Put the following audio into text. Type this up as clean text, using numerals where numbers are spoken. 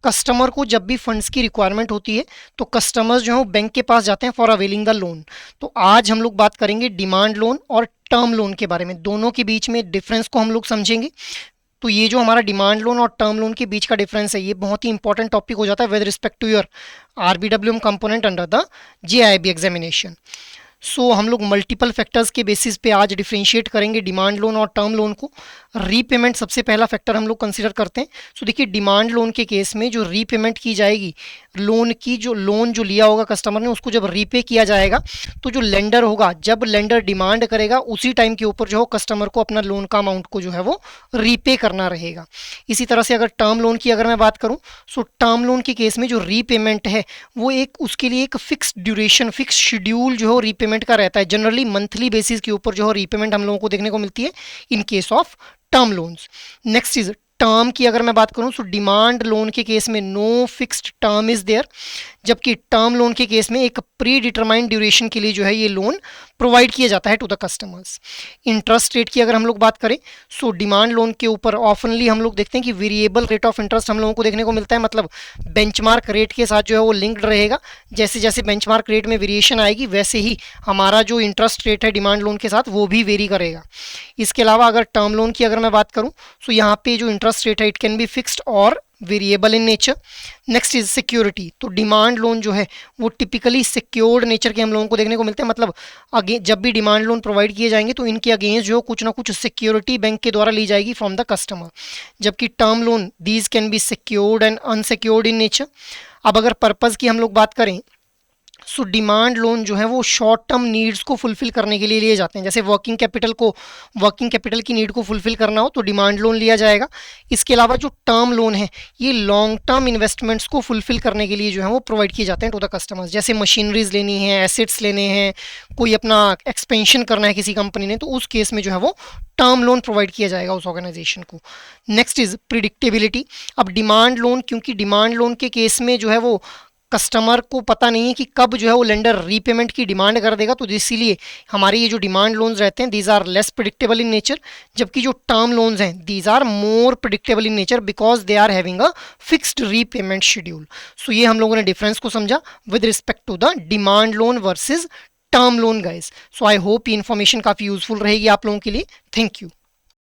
Customer को जब भी फंड्स की रिक्वायरमेंट होती है तो कस्टमर्स जो है वो बैंक के पास जाते हैं फॉर अवेलिंग द लोन। तो आज हम लोग बात करेंगे डिमांड लोन और टर्म लोन के बारे में, दोनों के बीच में डिफरेंस को हम लोग समझेंगे। तो ये जो हमारा डिमांड लोन और टर्म लोन के बीच का डिफरेंस है, ये बहुत ही इंपॉर्टेंट टॉपिक हो जाता है with respect to your RBWM component under the JAIIB examination. So हम लोग मल्टीपल फैक्टर्स के बेसिस पे आज डिफरेंशिएट करेंगे डिमांड लोन और टर्म लोन को। रीपेमेंट सबसे पहला फैक्टर हम लोग कंसीडर करते हैं। सो देखिए, डिमांड लोन के केस में जो रीपेमेंट की जाएगी, लोन जो लिया होगा कस्टमर ने, उसको जब रीपे किया जाएगा तो जो लेंडर होगा, जब लेंडर डिमांड करेगा उसी टाइम के ऊपर जो है कस्टमर को अपना लोन का अमाउंट को जो है वो रीपे करना रहेगा। इसी तरह से अगर टर्म लोन की अगर मैं बात करूं, सो टर्म लोन के केस में जो रीपेमेंट है वो उसके लिए एक फिक्स ड्यूरेशन, फिक्स शेड्यूल जो है रीपेमेंट का रहता है। जनरली मंथली बेसिस के ऊपर जो है रीपेमेंट हम लोगों को देखने को मिलती है in case of term loans. Next is term की अगर मैं बात करूं, सो डिमांड लोन के केस में no fixed term is there, जबकि टर्म लोन के केस में एक प्री डिटरमाइंड ड्यूरेशन के लिए जो है ये लोन प्रोवाइड किया जाता है to the customers. Interest rate की अगर हम लोग बात करें, सो डिमांड लोन के ऊपर ऑफनली हम लोग देखते हैं कि वेरिएबल रेट ऑफ इंटरेस्ट हम लोगों को देखने को मिलता है, मतलब बेंचमार्क रेट के साथ जो है वो लिंक्ड रहेगा। जैसे जैसे बेंचमार्क रेट में वेरिएशन आएगी वैसे ही हमारा जो इंटरेस्ट रेट है डिमांड लोन के साथ वो भी वेरी करेगा। इसके अलावा अगर टर्म लोन की अगर मैं बात करूं, सो यहाँ पे जो इंटरेस्ट रेट है इट कैन बी फिक्स्ड और variable in nature. Next is security. तो डिमांड लोन जो है वो टिपिकली सिक्योर्ड नेचर के हम लोगों को देखने को मिलते हैं, मतलब अगे जब भी डिमांड लोन प्रोवाइड किए जाएंगे तो इनके अगेंस्ट जो कुछ ना कुछ सिक्योरिटी बैंक के द्वारा ली जाएगी फ्रॉम द कस्टमर। जबकि term loan these can be secured and unsecured in nature. अब अगर पर्पज की हम लोग बात करें, सो डिमांड लोन जो है वो शॉर्ट टर्म नीड्स को फुलफिल करने के लिए लिए जाते हैं। जैसे वर्किंग कैपिटल की नीड को फुलफिल करना हो तो डिमांड लोन लिया जाएगा। इसके अलावा जो टर्म लोन है ये लॉन्ग टर्म इन्वेस्टमेंट्स को फुलफिल करने के लिए जो है वो प्रोवाइड किए जाते हैं टू द कस्टमर्स। जैसे मशीनरीज लेनी है, एसेट्स लेने हैं, कोई अपना एक्सपेंशन करना है किसी कंपनी ने, तो उस केस में जो है वो टर्म लोन प्रोवाइड किया जाएगा उस ऑर्गेनाइजेशन को। Next is predictability. अब डिमांड लोन, क्योंकि डिमांड लोन के केस में जो है वो कस्टमर को पता नहीं है कि कब जो है वो लेंडर रीपेमेंट की डिमांड कर देगा, तो इसीलिए हमारे ये जो डिमांड लोन्स रहते हैं these are less predictable in nature. जबकि जो टर्म लोन्स हैं these are more predictable in nature because they are having a fixed repayment schedule. So ये हम लोगों ने डिफरेंस को समझा with respect to the demand loan versus term loan guys. So I hope ये information काफ़ी useful रहेगी आप लोगों के लिए। Thank you.